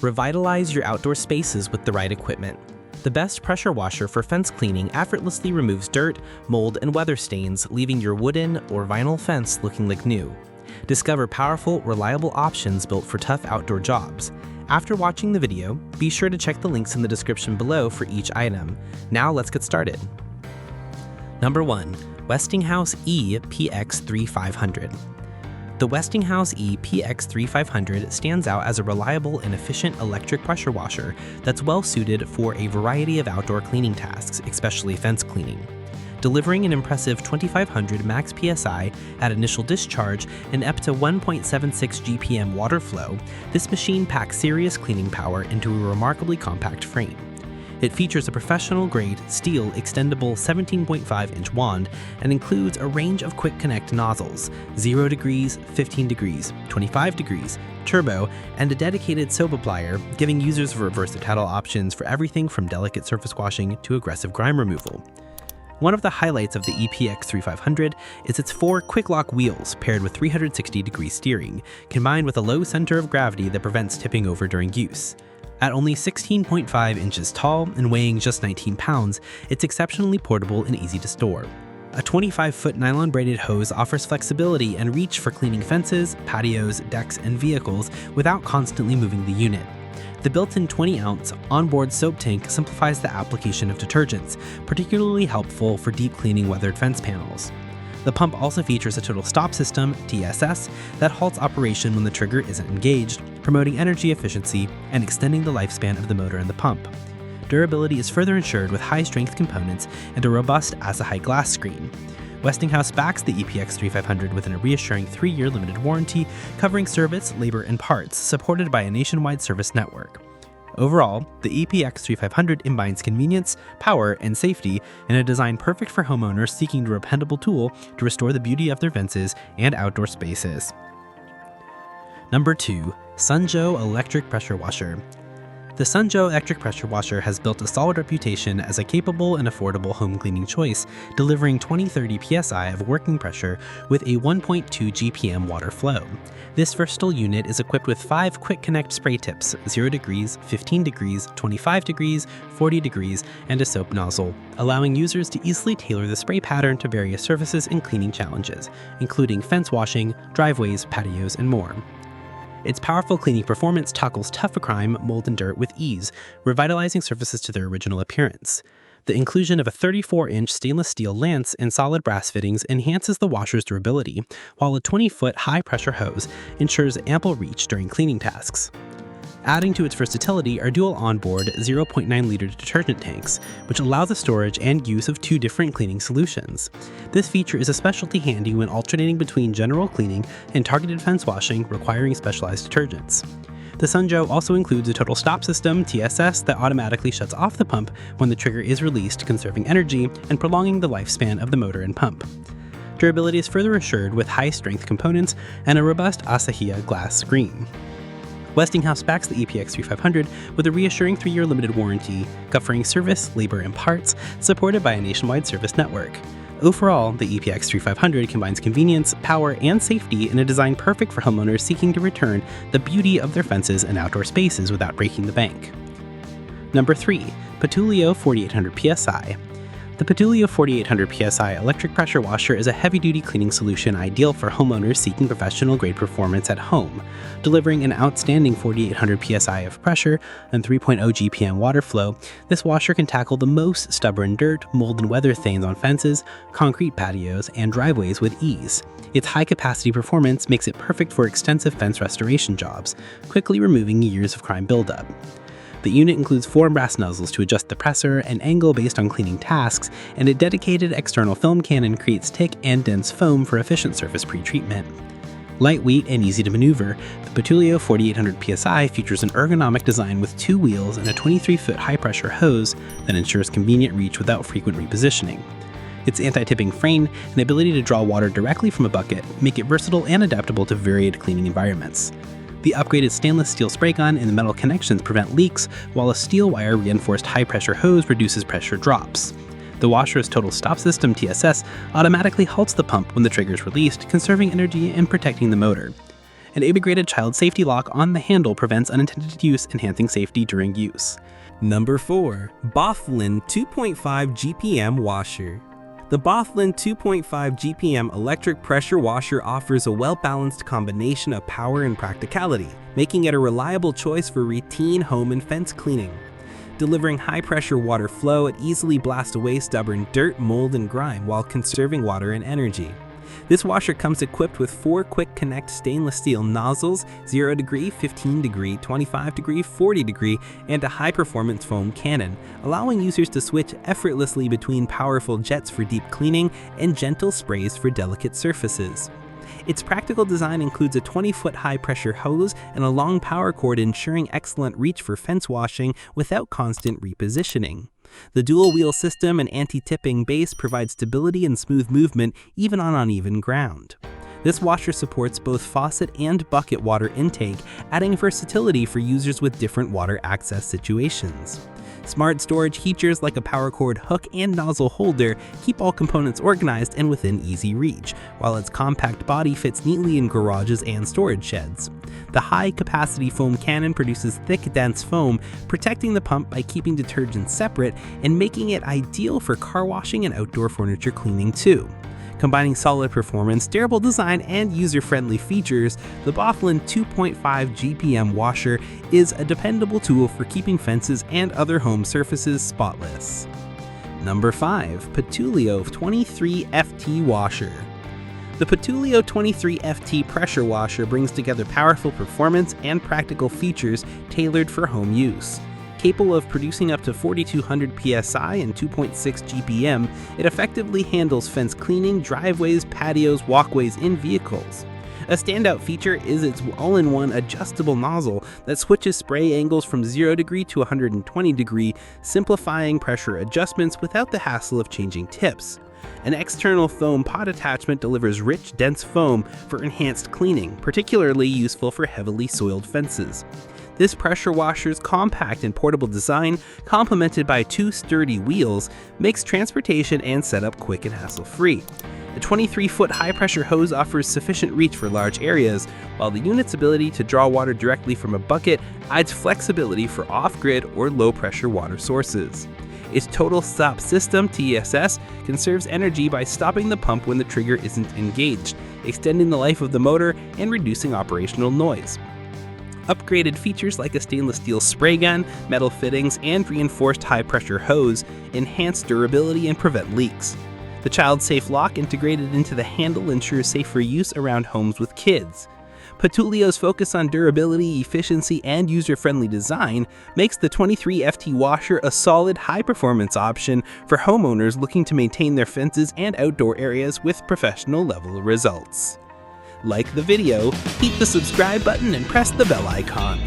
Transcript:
Revitalize your outdoor spaces with the right equipment. The best pressure washer for fence cleaning effortlessly removes dirt, mold, and weather stains, leaving your wooden or vinyl fence looking like new. Discover powerful, reliable options built for tough outdoor jobs. After watching the video, be sure to check the links in the description below for each item. Now let's get started. Number 1. Westinghouse EPX3500. The Westinghouse EPX3500 stands out as a reliable and efficient electric pressure washer that's well suited for a variety of outdoor cleaning tasks, especially fence cleaning. Delivering an impressive 2500 max PSI at initial discharge and up to 1.76 GPM water flow, this machine packs serious cleaning power into a remarkably compact frame. It features a professional-grade steel extendable 17.5-inch wand and includes a range of quick connect nozzles, 0 degrees, 15 degrees, 25 degrees, turbo, and a dedicated soap applier, giving users versatile options for everything from delicate surface washing to aggressive grime removal. One of the highlights of the EPX3500 is its 4 quick-lock wheels paired with 360-degree steering, combined with a low center of gravity that prevents tipping over during use. At only 16.5 inches tall and weighing just 19 pounds, it's exceptionally portable and easy to store. A 25-foot nylon-braided hose offers flexibility and reach for cleaning fences, patios, decks, and vehicles without constantly moving the unit. The built-in 20-ounce onboard soap tank simplifies the application of detergents, particularly helpful for deep cleaning weathered fence panels. The pump also features a total stop system, TSS, that halts operation when the trigger isn't engaged, promoting energy efficiency and extending the lifespan of the motor and the pump. Durability is further ensured with high-strength components and a robust ASA-height glass screen. Westinghouse backs the EPX3500 with a reassuring 3-year limited warranty, covering service, labor, and parts, supported by a nationwide service network. Overall, the EPX3500 combines convenience, power, and safety in a design perfect for homeowners seeking a dependable tool to restore the beauty of their fences and outdoor spaces. Number 2. Sunjo Electric Pressure Washer. The Sunjo Electric Pressure Washer has built a solid reputation as a capable and affordable home cleaning choice, delivering 20-30 psi of working pressure with a 1.2 GPM water flow. This versatile unit is equipped with 5 quick connect spray tips, 0 degrees, 15 degrees, 25 degrees, 40 degrees, and a soap nozzle, allowing users to easily tailor the spray pattern to various surfaces and cleaning challenges, including fence washing, driveways, patios, and more. Its powerful cleaning performance tackles tough grime, mold, and dirt with ease, revitalizing surfaces to their original appearance. The inclusion of a 34-inch stainless steel lance and solid brass fittings enhances the washer's durability, while a 20-foot high-pressure hose ensures ample reach during cleaning tasks. Adding to its versatility are dual onboard 0.9-liter detergent tanks, which allow the storage and use of 2 different cleaning solutions. This feature is especially handy when alternating between general cleaning and targeted fence washing requiring specialized detergents. The Sunjo also includes a total stop system, TSS, that automatically shuts off the pump when the trigger is released, conserving energy and prolonging the lifespan of the motor and pump. Durability is further assured with high-strength components and a robust ASA-height glass screen. Westinghouse backs the EPX3500 with a reassuring 3-year limited warranty, covering service, labor, and parts, supported by a nationwide service network. Overall, the EPX3500 combines convenience, power, and safety in a design perfect for homeowners seeking to return the beauty of their fences and outdoor spaces without breaking the bank. Number 3. Patoolio 4800 PSI. The Patoolio 4800 PSI electric pressure washer is a heavy-duty cleaning solution ideal for homeowners seeking professional-grade performance at home. Delivering an outstanding 4800 PSI of pressure and 3.0 GPM water flow, this washer can tackle the most stubborn dirt, mold, and weather stains on fences, concrete patios, and driveways with ease. Its high-capacity performance makes it perfect for extensive fence restoration jobs, quickly removing years of grime buildup. The unit includes 4 brass nozzles to adjust the pressure and angle based on cleaning tasks, and a dedicated external film cannon creates thick and dense foam for efficient surface pre-treatment. Lightweight and easy to maneuver, the Patoolio 4800 PSI features an ergonomic design with 2 wheels and a 23-foot high-pressure hose that ensures convenient reach without frequent repositioning. Its anti-tipping frame and ability to draw water directly from a bucket make it versatile and adaptable to varied cleaning environments. The upgraded stainless steel spray gun and the metal connections prevent leaks, while a steel wire reinforced high-pressure hose reduces pressure drops. The washer's total stop system, TSS, automatically halts the pump when the trigger is released, conserving energy and protecting the motor. An integrated child safety lock on the handle prevents unintended use, enhancing safety during use. Number 4. BothLin 2.5 GPM Washer. The BothLin 2.5 GPM electric pressure washer offers a well-balanced combination of power and practicality, making it a reliable choice for routine home and fence cleaning. Delivering high-pressure water flow, it easily blasts away stubborn dirt, mold, and grime while conserving water and energy. This washer comes equipped with 4 quick connect stainless steel nozzles, 0 degree, 15 degree, 25 degree, 40 degree, and a high-performance foam cannon, allowing users to switch effortlessly between powerful jets for deep cleaning and gentle sprays for delicate surfaces. Its practical design includes a 20-foot high-pressure hose and a long power cord, ensuring excellent reach for fence washing without constant repositioning. The dual-wheel system and anti-tipping base provide stability and smooth movement even on uneven ground. This washer supports both faucet and bucket water intake, adding versatility for users with different water access situations. Smart storage features like a power cord hook and nozzle holder keep all components organized and within easy reach, while its compact body fits neatly in garages and storage sheds. The high-capacity foam cannon produces thick, dense foam, protecting the pump by keeping detergent separate and making it ideal for car washing and outdoor furniture cleaning too. Combining solid performance, durable design, and user-friendly features, the BothLin 2.5 GPM washer is a dependable tool for keeping fences and other home surfaces spotless. Number 5. Patoolio 23FT Washer. The Patoolio 23FT pressure washer brings together powerful performance and practical features tailored for home use. Capable of producing up to 4,200 psi and 2.6 GPM, it effectively handles fence cleaning, driveways, patios, walkways, and vehicles. A standout feature is its all-in-one adjustable nozzle that switches spray angles from 0 degree to 120 degree, simplifying pressure adjustments without the hassle of changing tips. An external foam pot attachment delivers rich, dense foam for enhanced cleaning, particularly useful for heavily soiled fences. This pressure washer's compact and portable design, complemented by 2 sturdy wheels, makes transportation and setup quick and hassle-free. The 23-foot high-pressure hose offers sufficient reach for large areas, while the unit's ability to draw water directly from a bucket adds flexibility for off-grid or low-pressure water sources. Its Total Stop System (TSS) conserves energy by stopping the pump when the trigger isn't engaged, extending the life of the motor and reducing operational noise. Upgraded features like a stainless steel spray gun, metal fittings, and reinforced high-pressure hose enhance durability and prevent leaks. The child-safe lock integrated into the handle ensures safer use around homes with kids. Patoolio's focus on durability, efficiency, and user-friendly design makes the 23FT washer a solid, high-performance option for homeowners looking to maintain their fences and outdoor areas with professional-level results. Like the video, hit the subscribe button and press the bell icon.